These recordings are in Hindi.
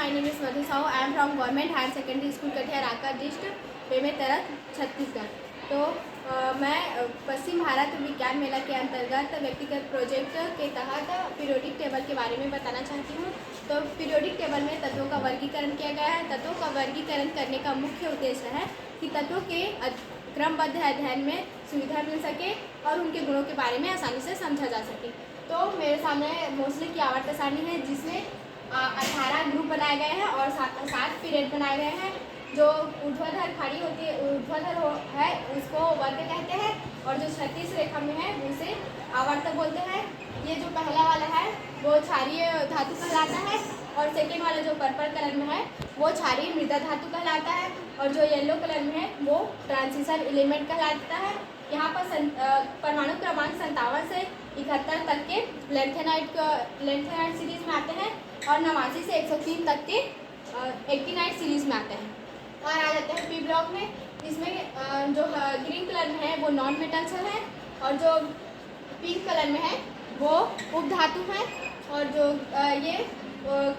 my name is Madhu Sahu. I am from Government Higher Secondary School Katihar राका डिस्ट्रिक्ट बेमेतरक छत्तीसगढ़। तो मैं पश्चिम भारत विज्ञान मेला के अंतर्गत व्यक्तिगत प्रोजेक्ट के तहत पीरियोडिक टेबल के बारे में बताना चाहती हूँ। तो पीरियोडिक टेबल में तत्वों का वर्गीकरण किया गया है। तत्वों का वर्गीकरण करने का मुख्य उद्देश्य है कि तत्वों के क्रमबद्ध अध्ययन में सुविधा मिल सके और उनके गुणों के बारे में आसानी से समझा जा सके। तो मेरे सामने मोस्टली की आवर्त सारणी है जिसमें 18 ग्रुप बनाए गए हैं और 7 पीरियड बनाए गए हैं। जो ऊर्ध्वाधर खाड़ी होती है, ऊर्ध्वाधर है उसको वर्ग कहते हैं, और जो 36 रेखा में है उसे आवर्त बोलते हैं। ये जो पहला वाला है वो क्षारीय धातु कहलाता है, और सेकेंड वाला जो पर्पल कलर में है वो क्षारीय मृदा धातु कहलाता है, और जो येलो कलर में है वो ट्रांजिशन एलिमेंट कहलाता है। यहाँ पर परमाणु क्रमांक 57 से 71 तक के लेंथेनाइट सीरीज में आते हैं, और 89 से 103 तक के 89 सीरीज में आते हैं। और आ जाते हैं पी ब्लॉक में। इसमें जो ग्रीन कलर में है वो नॉन मेटल्स है, और जो पिंक कलर में है वो उपधातु है, और जो ये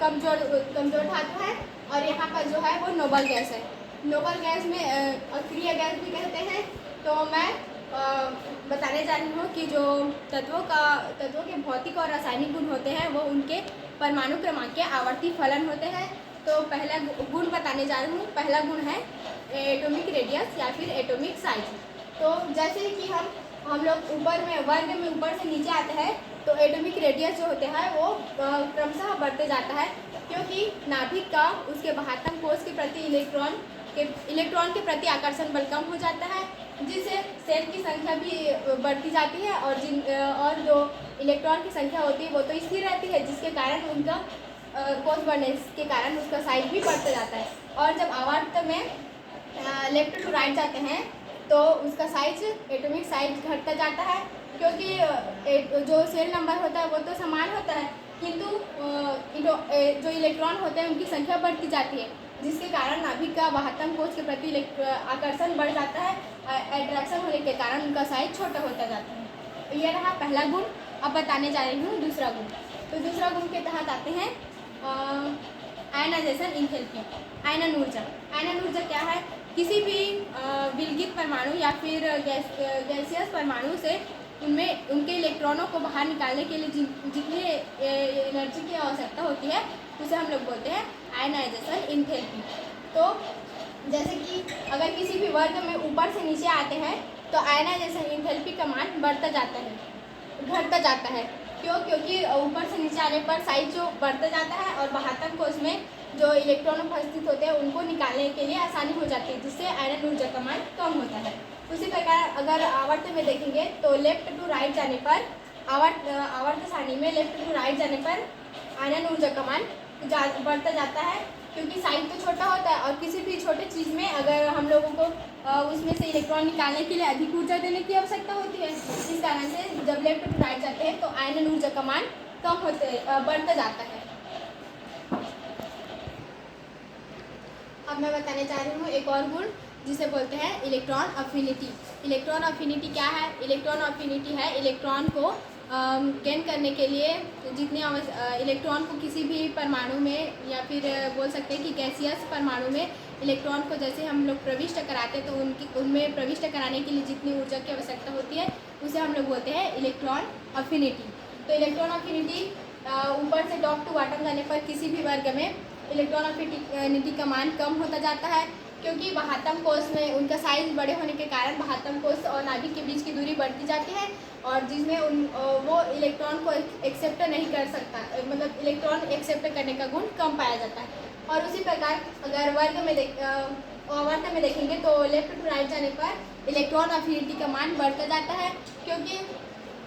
कमजोर धातु है, और यहाँ पर जो है वो नोबल गैस है। नोबल गैस में अक्रिय गैस भी कहते हैं। तो मैं बताने जा रही हूँ कि जो तत्वों के भौतिक और रासायनिक गुण होते हैं वो उनके परमाणु क्रमांक के आवर्ती फलन होते हैं। तो पहला गुण बताने जा रही हूँ। पहला गुण है एटॉमिक रेडियस या फिर एटॉमिक साइज। तो जैसे कि हम लोग ऊपर में वर्ग में ऊपर से नीचे आते हैं तो एटॉमिक रेडियस जो होते हैं वो क्रमशः बढ़ते जाता है, क्योंकि नाभिक का उसके बाह्यतम कोश के प्रति इलेक्ट्रॉन के प्रति आकर्षण बल कम हो जाता है, जिससे सेल की संख्या भी बढ़ती जाती है, और जो इलेक्ट्रॉन की संख्या होती है वो तो स्थिर रहती है, जिसके कारण उनका कोश बढ़ने के कारण उसका साइज भी बढ़ता जाता है। और जब आवर्त में लेफ्ट टू राइट जाते हैं तो उसका साइज एटॉमिक साइज घटता जाता है, क्योंकि जो सेल नंबर होता है वो तो समान होता है, किंतु जो इलेक्ट्रॉन होते हैं उनकी संख्या बढ़ती जाती है, जिसके कारण नाभिक का बाह्यतम कोश के प्रति आकर्षण बढ़ जाता है। अट्रैक्शन होने के कारण उनका साइज छोटा होता जाता है। यह रहा पहला गुण। अब बताने जा रही हूँ दूसरा गुण। तो दूसरा गुण के तहत आते हैं आयनाइजेशन एंथैल्पी, आयनन ऊर्जा। आयनन ऊर्जा क्या है? किसी भी विलगित परमाणु या फिर गैसियस परमाणु से उनके इलेक्ट्रॉनों को बाहर निकालने के लिए जितनी एनर्जी की आवश्यकता होती है उसे हम लोग बोलते हैं आयनाइजेशन एंथैल्पी। तो जैसे कि अगर किसी भी वर्ग में ऊपर से नीचे आते हैं तो आयनाइजेशन एंथैल्पी का मान बढ़ता जाता है, घटता जाता है। क्योंकि ऊपर से नीचे आने पर साइज जो बढ़ता जाता है, और बाह्यतम कोश में जो इलेक्ट्रॉन उपस्थित होते हैं उनको निकालने के लिए आसानी हो जाती है, जिससे आयनन ऊर्जा का मान कम होता है। उसी प्रकार अगर आवर्त में देखेंगे तो लेफ्ट टू राइट जाने पर आवर्त सारणी में लेफ्ट टू राइट जाने पर आयनन ऊर्जा का मान बढ़ता जाता है, क्योंकि साइज तो छोटा होता है, और किसी भी छोटे चीज़ में अगर हम लोगों को उसमें से इलेक्ट्रॉन निकालने के लिए अधिक ऊर्जा देने की आवश्यकता होती है। इस कारण से जब लेफ्ट टू राइट जाते हैं तो आयनन ऊर्जा का मान बढ़ता जाता है। अब मैं बताने जा रही हूँ एक और गुण जिसे बोलते हैं इलेक्ट्रॉन अफिनिटी। इलेक्ट्रॉन अफिनिटी क्या है? इलेक्ट्रॉन अफिनिटी है इलेक्ट्रॉन को गेन करने के लिए जितने इलेक्ट्रॉन को किसी भी परमाणु में, या फिर बोल सकते हैं कि गैसियस परमाणु में इलेक्ट्रॉन को जैसे हम लोग प्रविष्ट कराते हैं तो उनमें प्रविष्ट कराने के लिए जितनी ऊर्जा की आवश्यकता होती है उसे हम लोग बोलते हैं इलेक्ट्रॉन अफिनिटी। तो इलेक्ट्रॉन अफिनिटी ऊपर से टॉप टू बॉटम जाने पर किसी भी वर्ग में इलेक्ट्रॉन अफिनिटी का मान कम होता जाता है, क्योंकि बाह्यतम कोश में उनका साइज बड़े होने के कारण बाह्यतम कोश और नाभिक के बीच की दूरी बढ़ती जाती है, और जिसमें वो इलेक्ट्रॉन को एक्सेप्ट नहीं कर सकता, मतलब इलेक्ट्रॉन एक्सेप्ट करने का गुण कम पाया जाता है। और उसी प्रकार अगर आवर्त में देखेंगे तो लेफ्ट टू राइट जाने पर इलेक्ट्रॉन अफिनिटी का मान बढ़ता जाता है, क्योंकि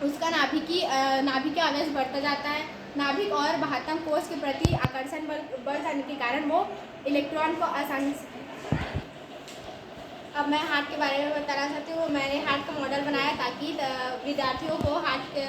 उसका नाभिक का आवेश बढ़ता जाता है। नाभिक और बाह्यतम कोश के प्रति आकर्षण बढ़ जाने के कारण वो इलेक्ट्रॉन को आसानी से। अब मैं हार्ट के बारे में बताना चाहती हूँ। मैंने हार्ट का मॉडल बनाया ताकि विद्यार्थियों को हार्ट के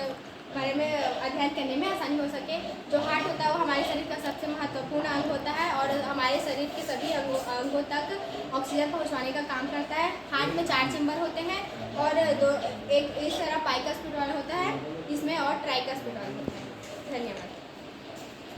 बारे में अध्ययन करने में आसानी हो सके। जो हार्ट होता है वो हमारे शरीर का सबसे महत्वपूर्ण अंग होता है, और हमारे शरीर के सभी अंगों तक ऑक्सीजन पहुँचवाने का काम करता है। हार्ट में 4 चैम्बर होते हैं, और एक इस तरह पाइकस पिटोरल होता है इसमें, और ट्राइकस पिटोरल होता है। धन्यवाद।